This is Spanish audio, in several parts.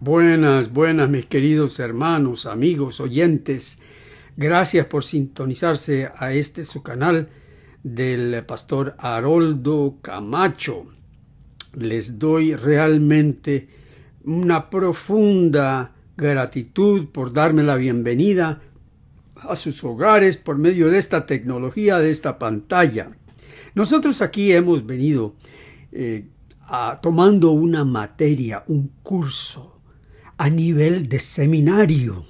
Buenas, buenas, mis queridos hermanos, amigos, oyentes. Gracias por sintonizarse a su canal del pastor Haroldo Camacho. Les doy realmente una profunda gratitud por darme la bienvenida a sus hogares por medio de esta tecnología, de esta pantalla. Nosotros aquí hemos venido tomando una materia, un curso a nivel de seminario,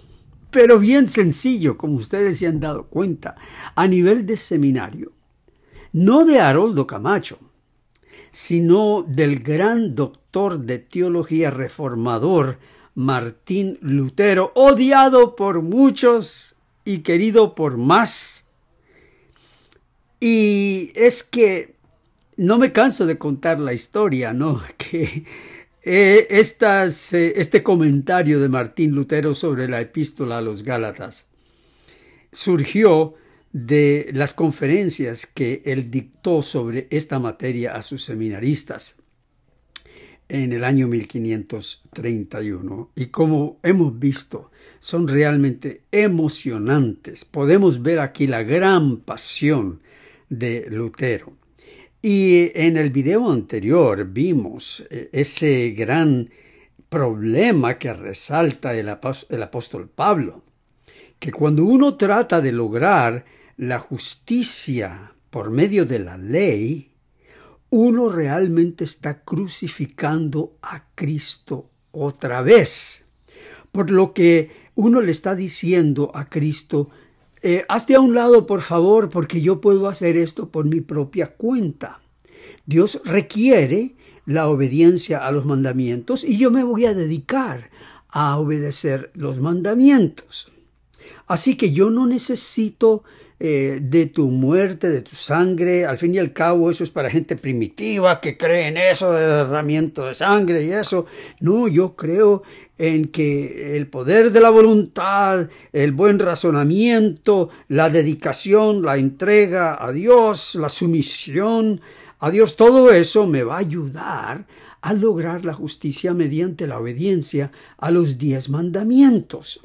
pero bien sencillo, como ustedes se han dado cuenta, a nivel de seminario, no de Haroldo Camacho, sino del gran doctor de teología reformador Martín Lutero, odiado por muchos y querido por más. Y es que no me canso de contar la historia, ¿no? Que este comentario de Martín Lutero sobre la epístola a los Gálatas surgió de las conferencias que él dictó sobre esta materia a sus seminaristas en el año 1531. Y como hemos visto, son realmente emocionantes. Podemos ver aquí la gran pasión de Lutero. Y en el video anterior vimos ese gran problema que resalta el apóstol Pablo, que cuando uno trata de lograr la justicia por medio de la ley, uno realmente está crucificando a Cristo otra vez. Por lo que uno le está diciendo a Cristo, hazte a un lado, por favor, porque yo puedo hacer esto por mi propia cuenta. Dios requiere la obediencia a los mandamientos y yo me voy a dedicar a obedecer los mandamientos. Así que yo no necesito de tu muerte, de tu sangre. Al fin y al cabo, eso es para gente primitiva que cree en eso de derramamiento de sangre y eso. No, yo creo en que el poder de la voluntad, el buen razonamiento, la dedicación, la entrega a Dios, la sumisión a Dios, todo eso me va a ayudar a lograr la justicia mediante la obediencia a los 10 mandamientos.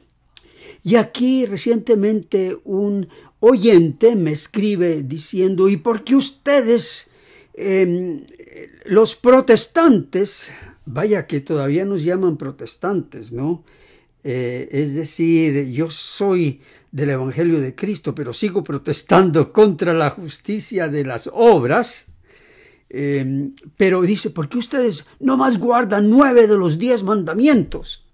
Y aquí recientemente un oyente me escribe diciendo, ¿y por qué ustedes, los protestantes, vaya que todavía nos llaman protestantes, ¿no? Es decir, yo soy del Evangelio de Cristo, pero sigo protestando contra la justicia de las obras. Pero dice, ¿por qué ustedes nomás guardan 9 de los 10 mandamientos?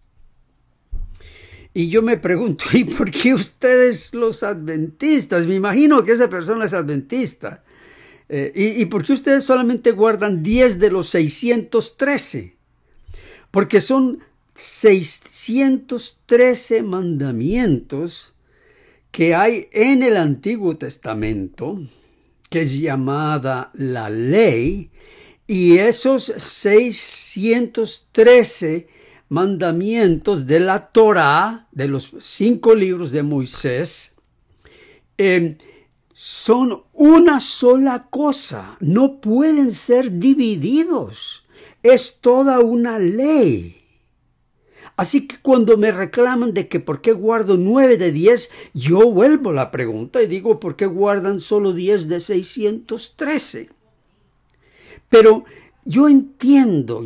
Y yo me pregunto, ¿y por qué ustedes los adventistas? Me imagino que esa persona es adventista. ¿Y por qué ustedes solamente guardan 10 de los 613? Porque son 613 mandamientos que hay en el Antiguo Testamento, que es llamada la ley, y esos 613 mandamientos de la Torá, de los 5 libros de Moisés, son una sola cosa, no pueden ser divididos, es toda una ley. Así que cuando me reclaman de que por qué guardo 9 de 10, yo vuelvo la pregunta y digo, ¿por qué guardan solo 10 de 613? Pero yo entiendo,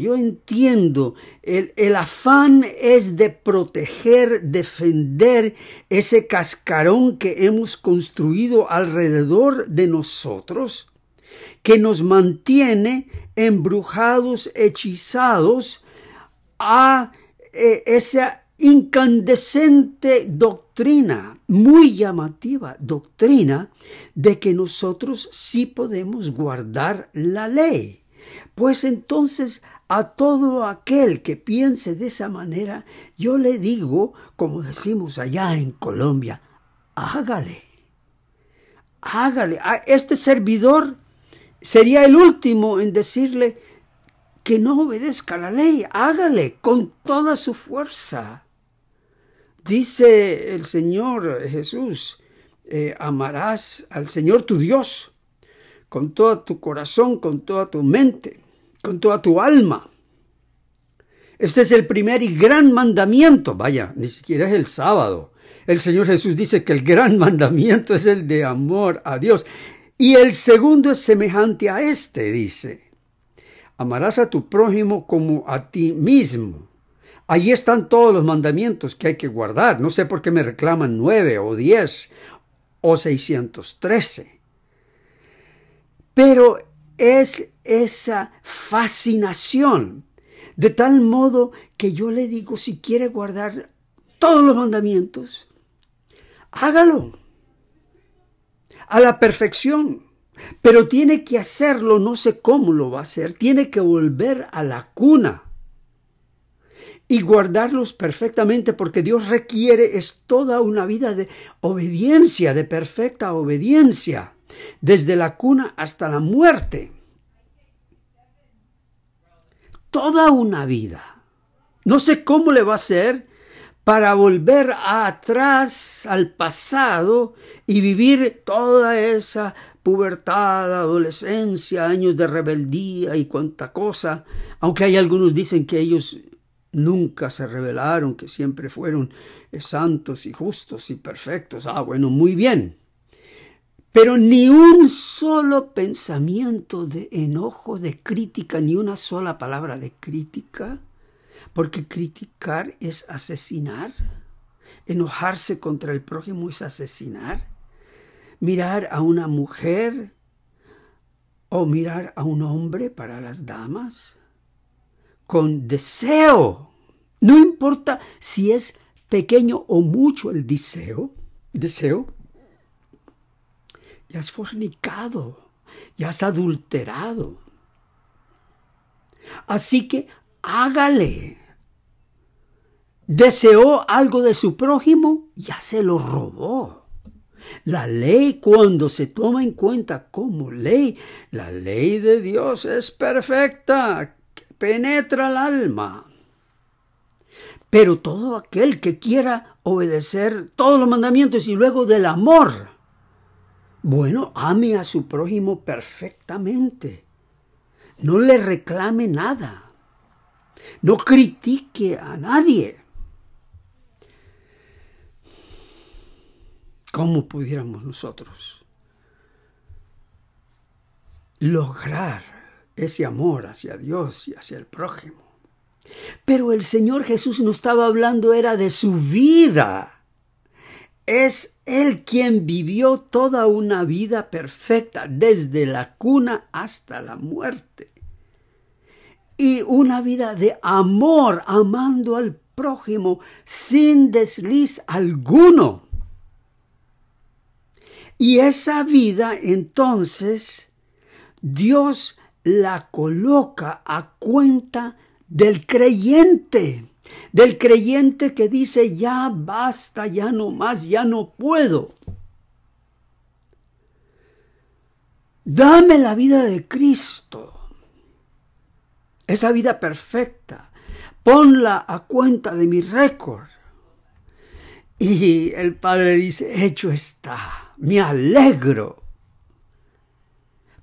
el afán es de proteger, defender ese cascarón que hemos construido alrededor de nosotros, que nos mantiene embrujados, hechizados a esa incandescente doctrina, muy llamativa doctrina, de que nosotros sí podemos guardar la ley. Pues entonces a todo aquel que piense de esa manera, yo le digo, como decimos allá en Colombia, hágale. Este servidor sería el último en decirle que no obedezca la ley. Hágale con toda su fuerza. Dice el Señor Jesús, amarás al Señor tu Dios con todo tu corazón, con toda tu mente, con toda tu alma. Este es el primer y gran mandamiento. Vaya, ni siquiera es el sábado. El Señor Jesús dice que el gran mandamiento es el de amor a Dios. Y el segundo es semejante a este, dice. Amarás a tu prójimo como a ti mismo. Allí están todos los mandamientos que hay que guardar. No sé por qué me reclaman 9 o 10 o 613. Pero es esa fascinación, de tal modo que yo le digo, si quiere guardar todos los mandamientos, hágalo a la perfección, pero tiene que hacerlo, no sé cómo lo va a hacer, tiene que volver a la cuna y guardarlos perfectamente, porque Dios requiere es toda una vida de obediencia, de perfecta obediencia, desde la cuna hasta la muerte. Toda una vida. No sé cómo le va a hacer para volver atrás al pasado y vivir toda esa pubertad, adolescencia, años de rebeldía y cuánta cosa, aunque hay algunos dicen que ellos nunca se rebelaron, que siempre fueron santos y justos y perfectos. Bueno, muy bien. Pero ni un solo pensamiento de enojo, de crítica, ni una sola palabra de crítica, porque criticar es asesinar, enojarse contra el prójimo es asesinar, mirar a una mujer o mirar a un hombre para las damas con deseo, no importa si es pequeño o mucho el deseo, ya has fornicado, ya has adulterado. Así que hágale. Deseó algo de su prójimo, ya se lo robó. La ley, cuando se toma en cuenta como ley, la ley de Dios es perfecta, que penetra el alma. Pero todo aquel que quiera obedecer todos los mandamientos y luego del amor, bueno, ame a su prójimo perfectamente. No le reclame nada. No critique a nadie. ¿Cómo pudiéramos nosotros lograr ese amor hacia Dios y hacia el prójimo? Pero el Señor Jesús no estaba hablando, era de su vida. Es Él quien vivió toda una vida perfecta, desde la cuna hasta la muerte. Y una vida de amor, amando al prójimo sin desliz alguno. Y esa vida, entonces, Dios la coloca a cuenta del creyente que dice, ya basta, ya no más, ya no puedo. Dame la vida de Cristo, esa vida perfecta, ponla a cuenta de mi récord. Y el Padre dice, hecho está, me alegro,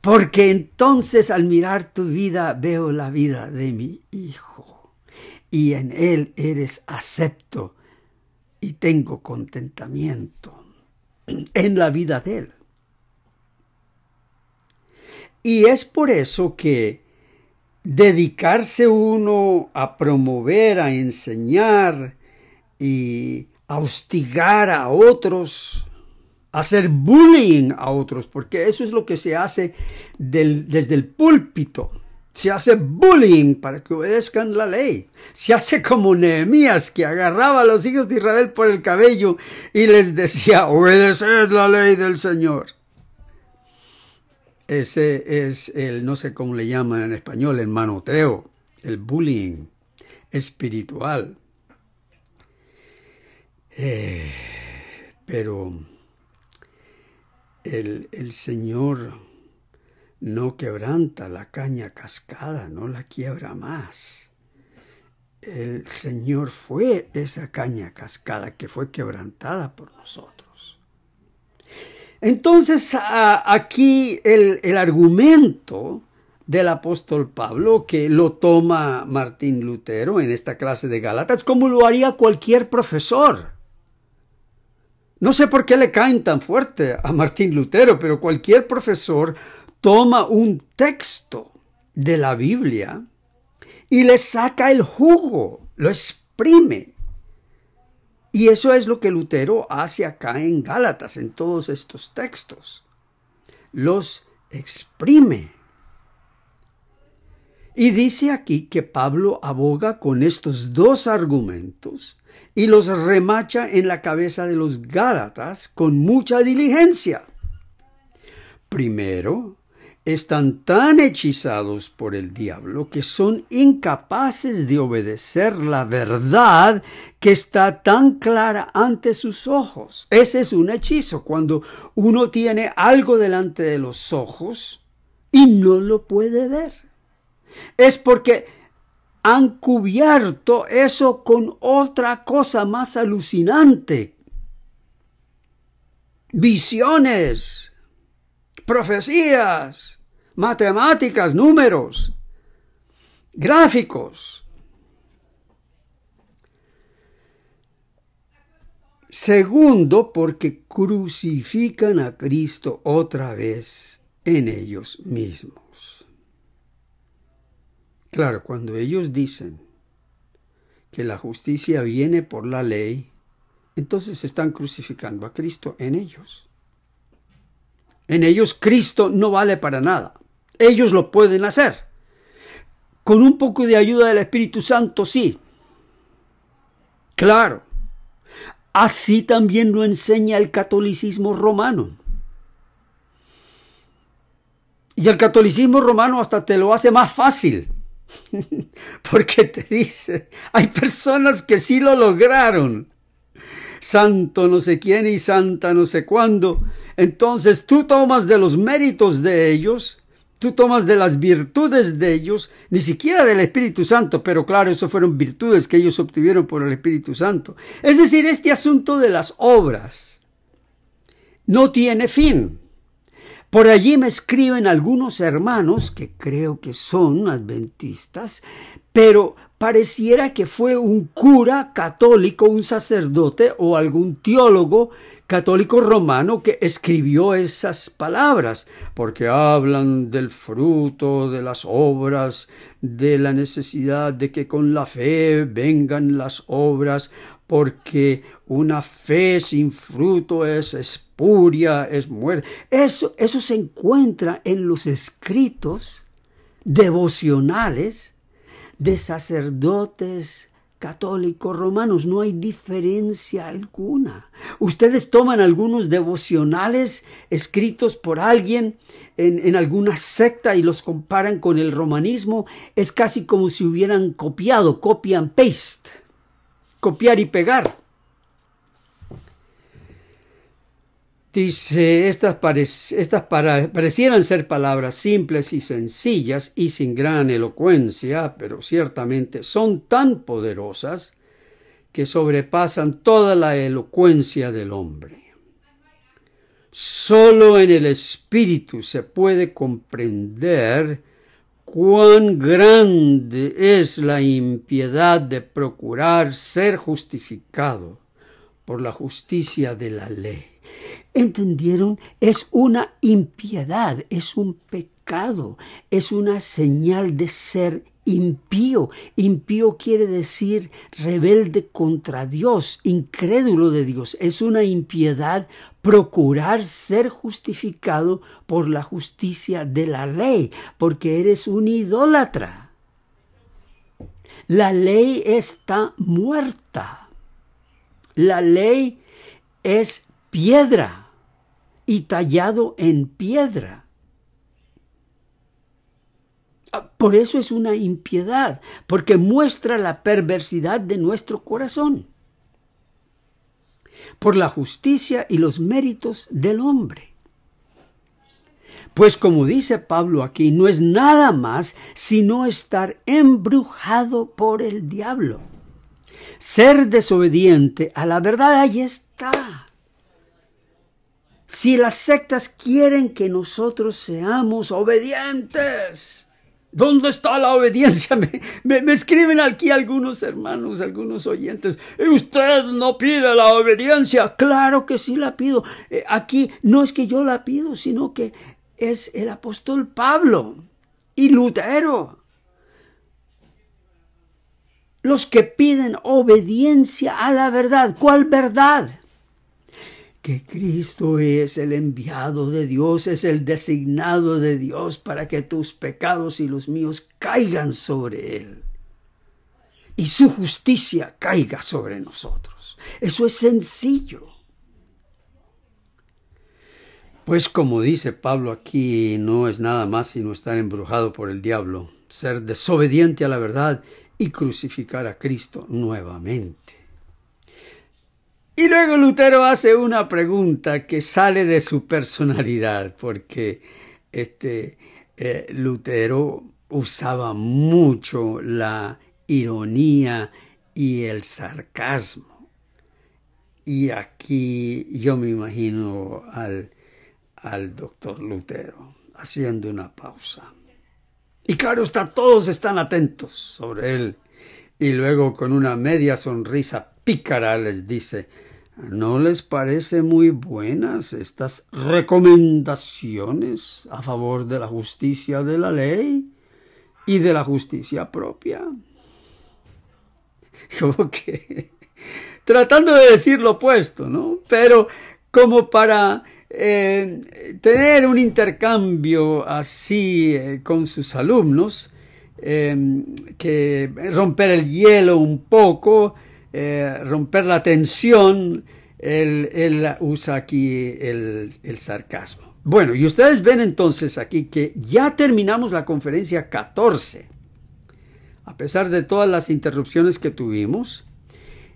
porque entonces al mirar tu vida veo la vida de mi Hijo, y en Él eres acepto y tengo contentamiento en la vida de Él. Y es por eso que dedicarse uno a promover, a enseñar y a hostigar a otros, a hacer bullying a otros, porque eso es lo que se hace desde el púlpito. Se hace bullying para que obedezcan la ley. Se hace como Nehemías, que agarraba a los hijos de Israel por el cabello y les decía, obedeced la ley del Señor. Ese es el, no sé cómo le llaman en español, el manoteo, el bullying espiritual. Pero el Señor no quebranta la caña cascada, no la quiebra más. El Señor fue esa caña cascada que fue quebrantada por nosotros. Entonces aquí el argumento del apóstol Pablo, que lo toma Martín Lutero en esta clase de Gálatas, como lo haría cualquier profesor. No sé por qué le caen tan fuerte a Martín Lutero, pero cualquier profesor toma un texto de la Biblia y le saca el jugo, lo exprime. Y eso es lo que Lutero hace acá en Gálatas, en todos estos textos. Los exprime. Y dice aquí que Pablo aboga con estos dos argumentos y los remacha en la cabeza de los Gálatas con mucha diligencia. Primero, están tan hechizados por el diablo que son incapaces de obedecer la verdad que está tan clara ante sus ojos. Ese es un hechizo, cuando uno tiene algo delante de los ojos y no lo puede ver. Es porque han cubierto eso con otra cosa más alucinante. Visiones, profecías, matemáticas, números, gráficos. Segundo, porque crucifican a Cristo otra vez en ellos mismos. Claro, cuando ellos dicen que la justicia viene por la ley, entonces están crucificando a Cristo en ellos. En ellos Cristo no vale para nada. Ellos lo pueden hacer. Con un poco de ayuda del Espíritu Santo, sí. Claro. Así también lo enseña el catolicismo romano. Y el catolicismo romano hasta te lo hace más fácil. Porque te dice, hay personas que sí lo lograron. Santo no sé quién y santa no sé cuándo. Entonces tú tomas de los méritos de ellos, tú tomas de las virtudes de ellos, ni siquiera del Espíritu Santo, pero claro, eso fueron virtudes que ellos obtuvieron por el Espíritu Santo. Es decir, este asunto de las obras no tiene fin. Por allí me escriben algunos hermanos, que creo que son adventistas, pero pareciera que fue un cura católico, un sacerdote o algún teólogo católico romano que escribió esas palabras, porque hablan del fruto, de las obras, de la necesidad de que con la fe vengan las obras, porque una fe sin fruto es espuria, es muerte. Eso se encuentra en los escritos devocionales de sacerdotes católicos romanos. No hay diferencia alguna. Ustedes toman algunos devocionales escritos por alguien en alguna secta y los comparan con el romanismo. Es casi como si hubieran copiado, copy and paste, copiar y pegar. Dice, estas parecieran ser palabras simples y sencillas y sin gran elocuencia, pero ciertamente son tan poderosas que sobrepasan toda la elocuencia del hombre. Solo en el Espíritu se puede comprender cuán grande es la impiedad de procurar ser justificado por la justicia de la ley. ¿Entendieron? Es una impiedad, es un pecado, es una señal de ser impío. Impío quiere decir rebelde contra Dios, incrédulo de Dios. Es una impiedad procurar ser justificado por la justicia de la ley, porque eres un idólatra. La ley está muerta. La ley es piedra y tallado en piedra. Por eso es una impiedad, porque muestra la perversidad de nuestro corazón, por la justicia y los méritos del hombre. Pues como dice Pablo aquí, no es nada más sino estar embrujado por el diablo. Ser desobediente a la verdad, ahí está. Si las sectas quieren que nosotros seamos obedientes ¿Dónde está la obediencia? Me escriben aquí algunos hermanos, algunos oyentes. ¿Usted no pide la obediencia? Claro que sí la pido. Aquí no es que yo la pido, sino que es el apóstol Pablo y Lutero los que piden obediencia a la verdad. ¿Cuál verdad? Que Cristo es el enviado de Dios, es el designado de Dios para que tus pecados y los míos caigan sobre Él y su justicia caiga sobre nosotros. Eso es sencillo. Pues como dice Pablo aquí, no es nada más sino estar embrujado por el diablo, ser desobediente a la verdad y crucificar a Cristo nuevamente. Y luego Lutero hace una pregunta que sale de su personalidad, porque Lutero usaba mucho la ironía y el sarcasmo. Y aquí yo me imagino al doctor Lutero haciendo una pausa. Y claro está, todos están atentos sobre él. Y luego con una media sonrisa pícara les dice: ¿no les parece muy buenas estas recomendaciones a favor de la justicia de la ley y de la justicia propia? Como que tratando de decir lo opuesto, ¿no? Pero como para tener un intercambio así con sus alumnos, que romper el hielo un poco, romper la tensión, él usa aquí el sarcasmo. Bueno, y ustedes ven entonces aquí que ya terminamos la conferencia 14. A pesar de todas las interrupciones que tuvimos,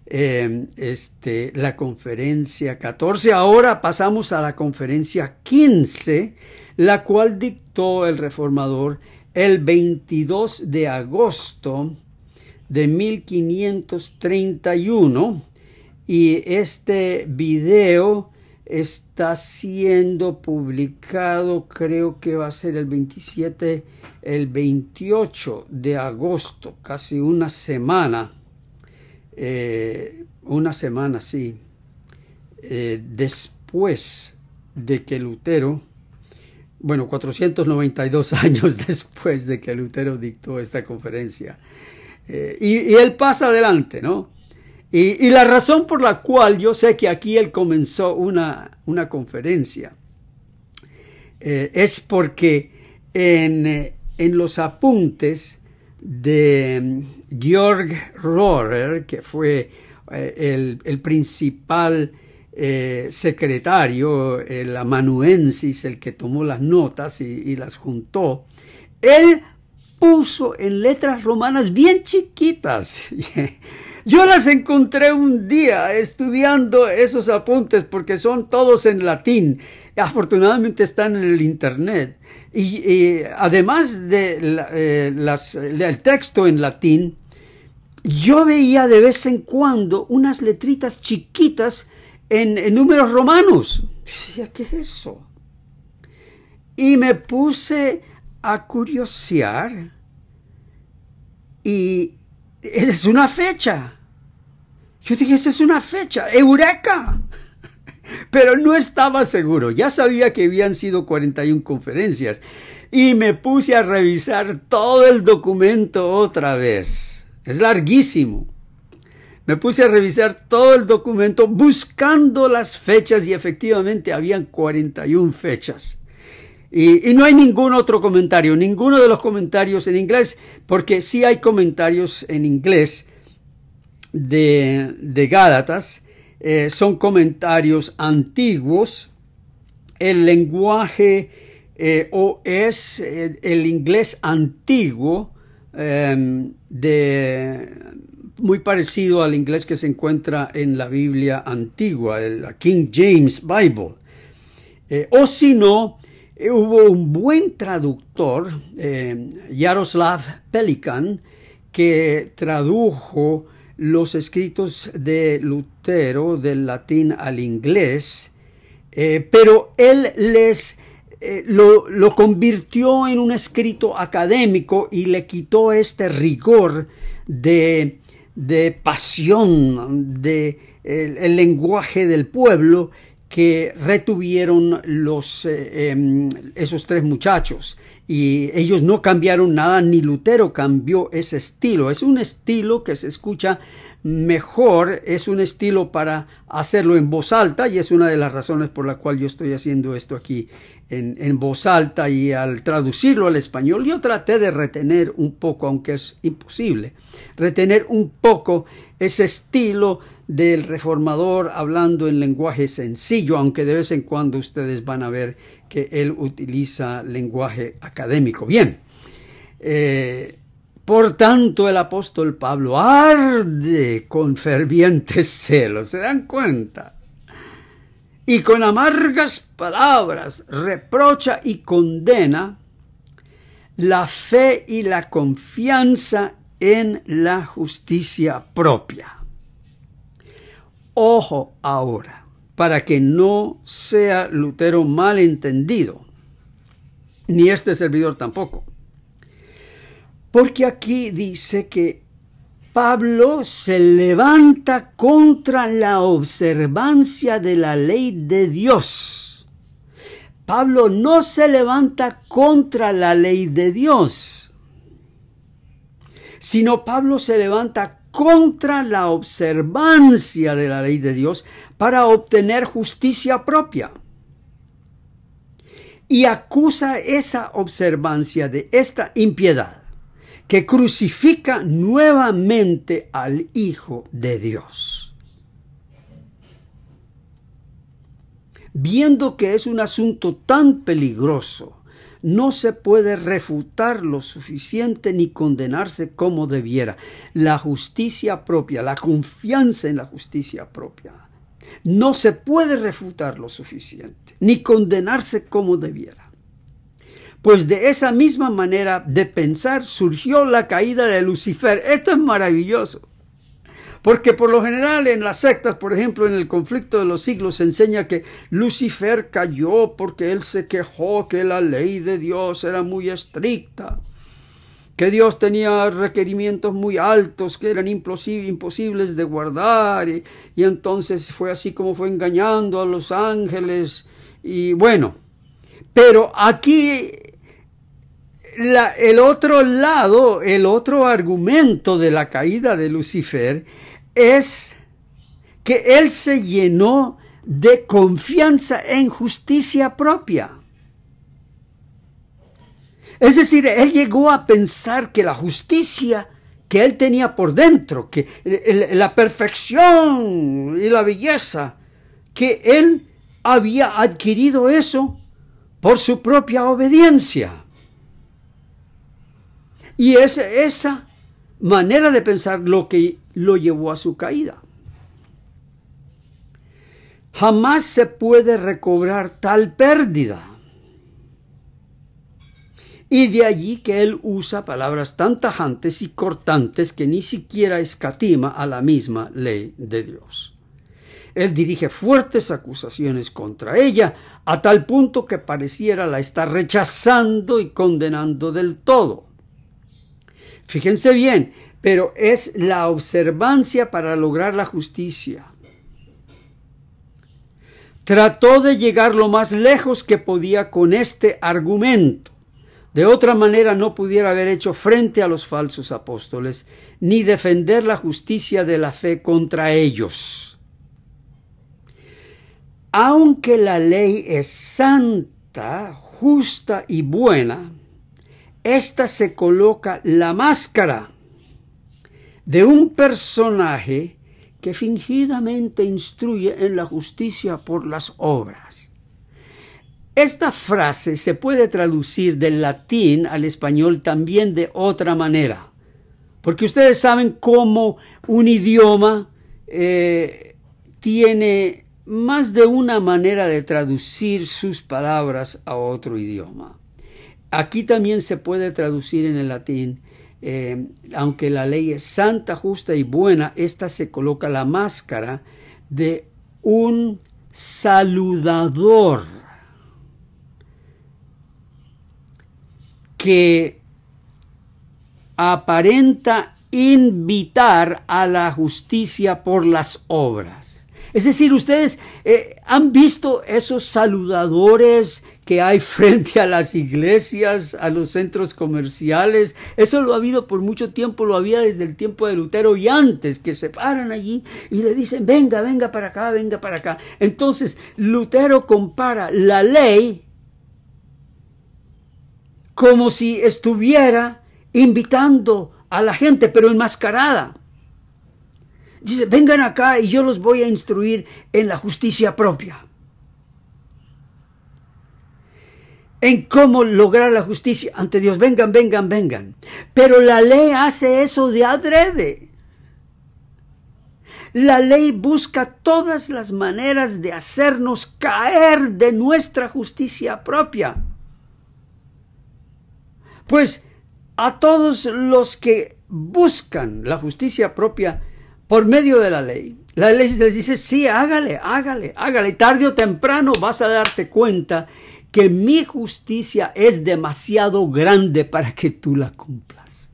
la conferencia 14, ahora pasamos a la conferencia 15, la cual dictó el reformador el 22 de agosto de 1531, y este video está siendo publicado, creo que va a ser el 28 de agosto, casi una semana, sí, después de que Lutero, 492 años después de que Lutero dictó esta conferencia. Y él pasa adelante, ¿no? Y la razón por la cual yo sé que aquí él comenzó una conferencia es porque en los apuntes de Georg Rohrer, que fue el principal secretario, el amanuensis, el que tomó las notas y las juntó, él puso en letras romanas bien chiquitas. Yo las encontré un día estudiando esos apuntes porque son todos en latín. Afortunadamente están en el internet. Y además del texto en latín, yo veía de vez en cuando unas letritas chiquitas en números romanos. Decía, ¿qué es eso? Y me puse a curiosear y es una fecha. Yo dije, esa es una fecha, ¡eureka! Pero no estaba seguro. Ya sabía que habían sido 41 conferencias y me puse a revisar todo el documento otra vez. Es larguísimo. Me puse a revisar todo el documento buscando las fechas y efectivamente habían 41 fechas. Y no hay ningún otro comentario, ninguno de los comentarios en inglés, porque sí hay comentarios en inglés de Gálatas, son comentarios antiguos. El lenguaje o es el inglés antiguo, muy parecido al inglés que se encuentra en la Biblia antigua, la King James Bible. O si no, hubo un buen traductor, Jaroslav Pelikan, que tradujo los escritos de Lutero del latín al inglés, pero él les lo convirtió en un escrito académico y le quitó este rigor de pasión, el lenguaje del pueblo que retuvieron esos tres muchachos. Y ellos no cambiaron nada, ni Lutero cambió ese estilo. Es un estilo que se escucha mejor, es un estilo para hacerlo en voz alta, y es una de las razones por la cual yo estoy haciendo esto aquí en voz alta. Y al traducirlo al español yo traté de retener un poco, aunque es imposible, retener un poco ese estilo del reformador hablando en lenguaje sencillo, aunque de vez en cuando ustedes van a ver que él utiliza lenguaje académico. Bien, por tanto el apóstol Pablo arde con fervientes celos, ¿se dan cuenta? Y con amargas palabras reprocha y condena la fe y la confianza en la justicia propia. Ojo ahora, para que no sea Lutero malentendido, ni este servidor tampoco. Porque aquí dice que Pablo se levanta contra la observancia de la ley de Dios. Pablo no se levanta contra la ley de Dios, sino Pablo se levanta contra la observancia de la ley de Dios para obtener justicia propia. Y acusa esa observancia de esta impiedad que crucifica nuevamente al Hijo de Dios. Viendo que es un asunto tan peligroso, no se puede refutar lo suficiente ni condenarse como debiera. La justicia propia, la confianza en la justicia propia, no se puede refutar lo suficiente ni condenarse como debiera. Pues de esa misma manera de pensar surgió la caída de Lucifer. Esto es maravilloso. Porque por lo general en las sectas, por ejemplo, en el conflicto de los siglos, se enseña que Lucifer cayó porque él se quejó que la ley de Dios era muy estricta, que Dios tenía requerimientos muy altos que eran imposibles de guardar, y entonces fue así como fue engañando a los ángeles. Y bueno, pero aquí el otro lado, el otro argumento de la caída de Lucifer es que él se llenó de confianza en justicia propia. Es decir, él llegó a pensar que la justicia que él tenía por dentro, que la perfección y la belleza, que él había adquirido eso por su propia obediencia. Y es esa manera de pensar lo que lo llevó a su caída. Jamás se puede recobrar tal pérdida. Y de allí que él usa palabras tan tajantes y cortantes que ni siquiera escatima a la misma ley de Dios. Él dirige fuertes acusaciones contra ella, a tal punto que pareciera la está rechazando y condenando del todo. Fíjense bien, pero es la observancia para lograr la justicia. Trató de llegar lo más lejos que podía con este argumento. De otra manera no pudiera haber hecho frente a los falsos apóstoles, ni defender la justicia de la fe contra ellos. Aunque la ley es santa, justa y buena, esta se coloca la máscara de un personaje que fingidamente instruye en la justicia por las obras. Esta frase se puede traducir del latín al español también de otra manera, porque ustedes saben cómo un idioma tiene más de una manera de traducir sus palabras a otro idioma. Aquí también se puede traducir en el latín, aunque la ley es santa, justa y buena, esta se coloca la máscara de un saludador que aparenta invitar a la justicia por las obras. Es decir, ustedes han visto esos saludadores que hay frente a las iglesias, a los centros comerciales. Eso lo ha habido por mucho tiempo, lo había desde el tiempo de Lutero y antes, que se paran allí y le dicen, venga, venga para acá, venga para acá. Entonces, Lutero compara la ley como si estuviera invitando a la gente, pero enmascarada. Dice, vengan acá y yo los voy a instruir en la justicia propia. En cómo lograr la justicia ante Dios. Vengan, vengan, vengan. Pero la ley hace eso de adrede. La ley busca todas las maneras de hacernos caer de nuestra justicia propia. Pues a todos los que buscan la justicia propia por medio de la ley les dice, sí, hágale, hágale, hágale. Tarde o temprano vas a darte cuenta que mi justicia es demasiado grande para que tú la cumplas.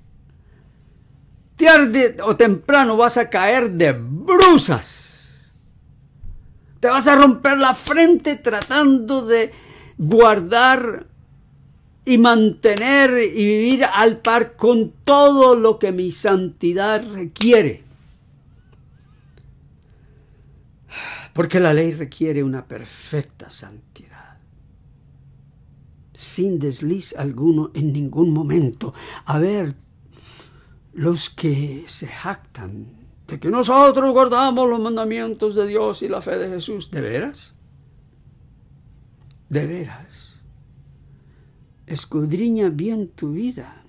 Tarde o temprano vas a caer de bruces. Te vas a romper la frente tratando de guardar y mantener y vivir al par con todo lo que mi santidad requiere. Porque la ley requiere una perfecta santidad, sin desliz alguno en ningún momento. A ver, los que se jactan de que nosotros guardamos los mandamientos de Dios y la fe de Jesús, ¿de veras? ¿De veras? Escudriña bien tu vida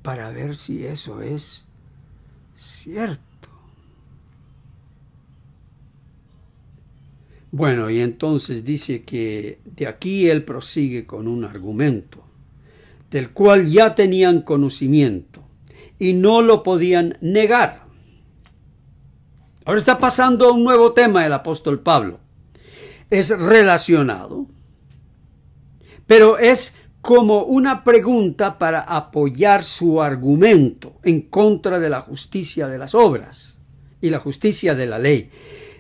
para ver si eso es cierto. Bueno, y entonces dice que de aquí él prosigue con un argumento, del cual ya tenían conocimiento y no lo podían negar. Ahora está pasando a un nuevo tema el apóstol Pablo. Es relacionado, pero es como una pregunta para apoyar su argumento en contra de la justicia de las obras y la justicia de la ley.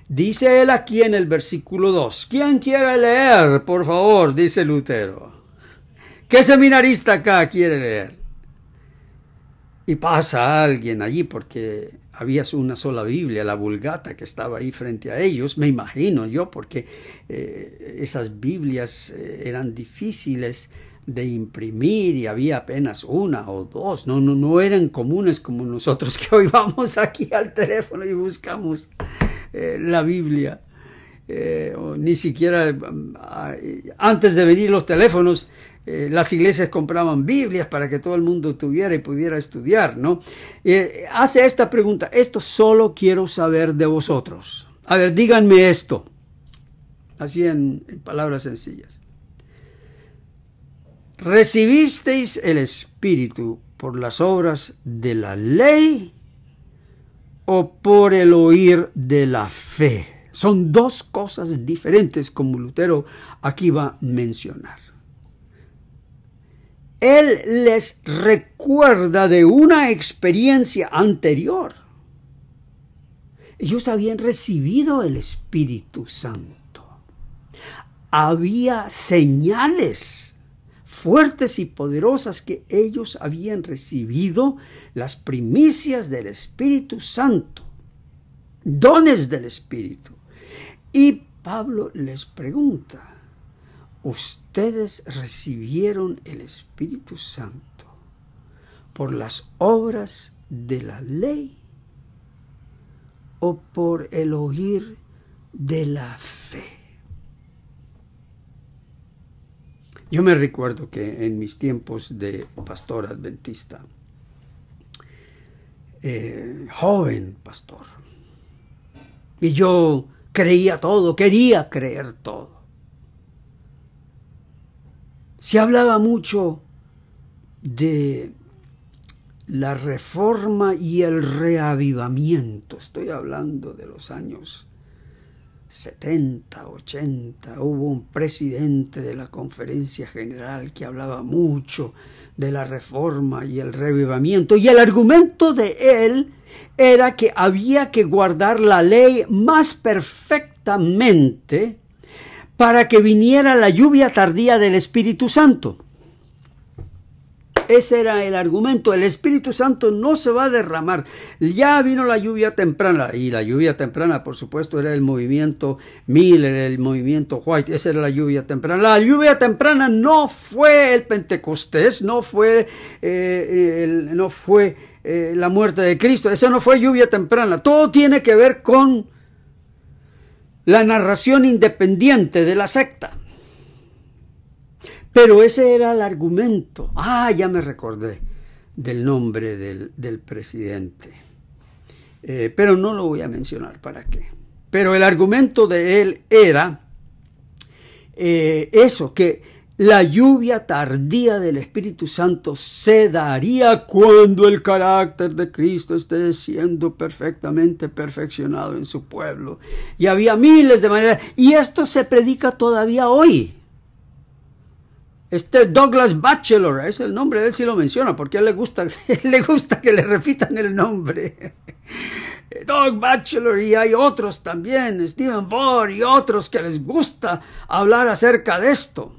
Dice él aquí en el versículo 2. ¿Quién quiere leer, por favor? Dice Lutero. ¿Qué seminarista acá quiere leer? Y pasa alguien allí porque había una sola Biblia, la Vulgata, que estaba ahí frente a ellos. Me imagino yo, porque esas Biblias eran difíciles de imprimir y había apenas una o dos. No eran comunes como nosotros que hoy vamos aquí al teléfono y buscamos la Biblia. Ni siquiera antes de venir los teléfonos, las iglesias compraban Biblias para que todo el mundo tuviera y pudiera estudiar, ¿no? Hace esta pregunta, esto solo quiero saber de vosotros. A ver, díganme esto, así en palabras sencillas. ¿Recibisteis el Espíritu por las obras de la ley o por el oír de la fe? Son dos cosas diferentes, como Lutero aquí va a mencionar. Él les recuerda de una experiencia anterior. Ellos habían recibido el Espíritu Santo. Había señales fuertes y poderosas que ellos habían recibido, las primicias del Espíritu Santo, dones del Espíritu. Y Pablo les pregunta, ¿ustedes recibieron el Espíritu Santo por las obras de la ley o por el oír de la fe? Yo me recuerdo que en mis tiempos de pastor adventista, joven pastor, y yo creía todo, quería creer todo. Se hablaba mucho de la reforma y el reavivamiento. Estoy hablando de los años 70, 80, hubo un presidente de la Conferencia General que hablaba mucho de la reforma y el revivamiento, y el argumento de él era que había que guardar la ley más perfectamente para que viniera la lluvia tardía del Espíritu Santo. Ese era el argumento. El Espíritu Santo no se va a derramar. Ya vino la lluvia temprana. Y la lluvia temprana, por supuesto, era el movimiento Miller, el movimiento White. Esa era la lluvia temprana. La lluvia temprana no fue el Pentecostés, no fue la muerte de Cristo. Esa no fue lluvia temprana. Todo tiene que ver con la narración independiente de la secta. Pero ese era el argumento. Ya me recordé del nombre del presidente. Pero no lo voy a mencionar, ¿para qué? Pero el argumento de él era eso, que la lluvia tardía del Espíritu Santo se daría cuando el carácter de Cristo esté siendo perfectamente perfeccionado en su pueblo. Y había miles de maneras. Y esto se predica todavía hoy. Douglas Batchelor, es el nombre de él, sí lo menciona, porque a él le gusta que le repitan el nombre. Doug Batchelor, y hay otros también, Stephen Bohr y otros que les gusta hablar acerca de esto.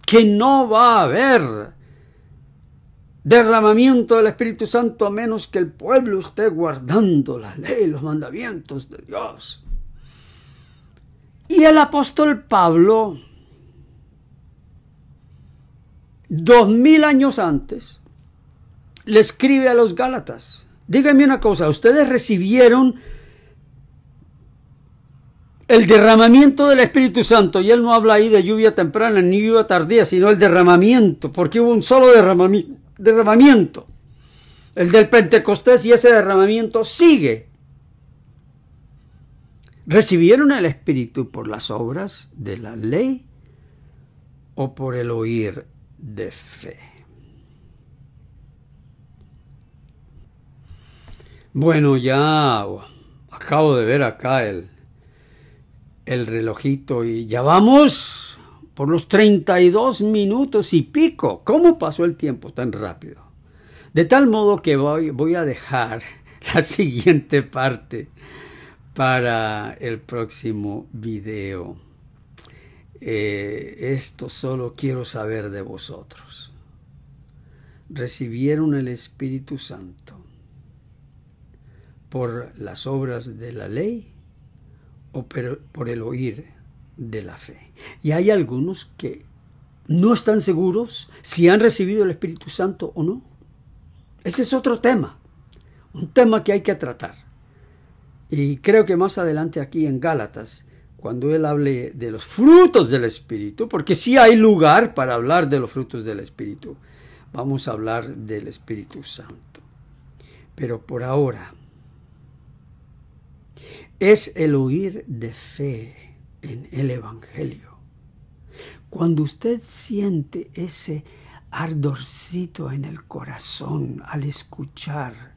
Que no va a haber derramamiento del Espíritu Santo a menos que el pueblo esté guardando la ley, los mandamientos de Dios. Y el apóstol Pablo, 2000 años antes, le escribe a los Gálatas: díganme una cosa, ustedes recibieron el derramamiento del Espíritu Santo, y él no habla ahí de lluvia temprana ni lluvia tardía, sino el derramamiento, porque hubo un solo derramamiento, el del Pentecostés, y ese derramamiento sigue. ¿Recibieron el Espíritu por las obras de la ley o por el oír de fe? Bueno, ya acabo de ver acá el relojito y ya vamos por los 32 minutos y pico. ¿Cómo pasó el tiempo tan rápido? De tal modo que voy a dejar la siguiente parte para el próximo video. Esto solo quiero saber de vosotros. ¿Recibieron el Espíritu Santo por las obras de la ley o por el oír de la fe? Y hay algunos que no están seguros si han recibido el Espíritu Santo o no. Ese es otro tema, un tema que hay que tratar. Y creo que más adelante aquí en Gálatas, cuando él hable de los frutos del Espíritu, porque sí hay lugar para hablar de los frutos del Espíritu, vamos a hablar del Espíritu Santo. Pero por ahora es el oír de fe en el Evangelio. Cuando usted siente ese ardorcito en el corazón al escuchar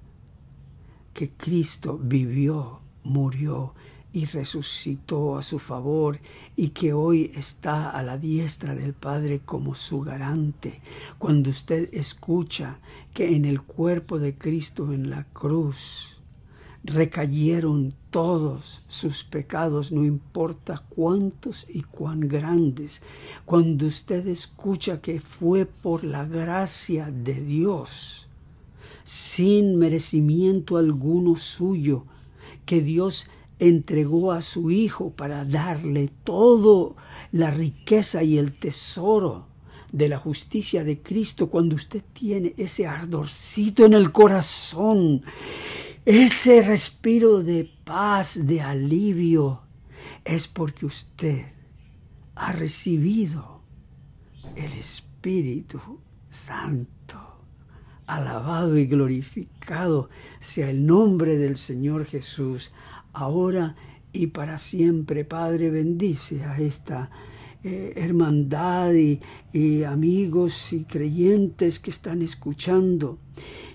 que Cristo vivió, murió y resucitó a su favor y que hoy está a la diestra del Padre como su garante. Cuando usted escucha que en el cuerpo de Cristo en la cruz recayeron todos sus pecados, no importa cuántos y cuán grandes. Cuando usted escucha que fue por la gracia de Dios, sin merecimiento alguno suyo, que Dios entregó a su Hijo para darle toda la riqueza y el tesoro de la justicia de Cristo. Cuando usted tiene ese ardorcito en el corazón, ese respiro de paz, de alivio, es porque usted ha recibido el Espíritu Santo. Alabado y glorificado sea el nombre del Señor Jesús, ahora y para siempre. Padre, bendice a esta hermandad y amigos y creyentes que están escuchando,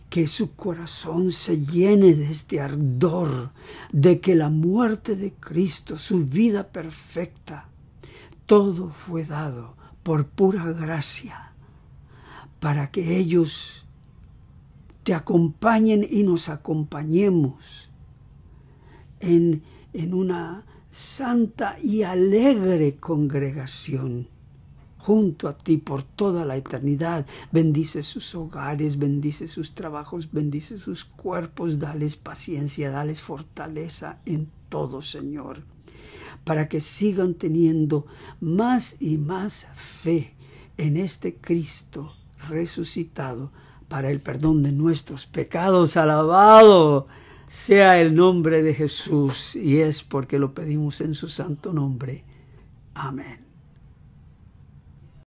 que su corazón se llene de este ardor de que la muerte de Cristo, su vida perfecta, todo fue dado por pura gracia, para que ellos te acompañen y nos acompañemos en una santa y alegre congregación junto a ti por toda la eternidad. Bendice sus hogares, bendice sus trabajos, bendice sus cuerpos, dales paciencia, dales fortaleza en todo, Señor, para que sigan teniendo más y más fe en este Cristo resucitado para el perdón de nuestros pecados. Alabado sea el nombre de Jesús, y es porque lo pedimos en su santo nombre. Amén.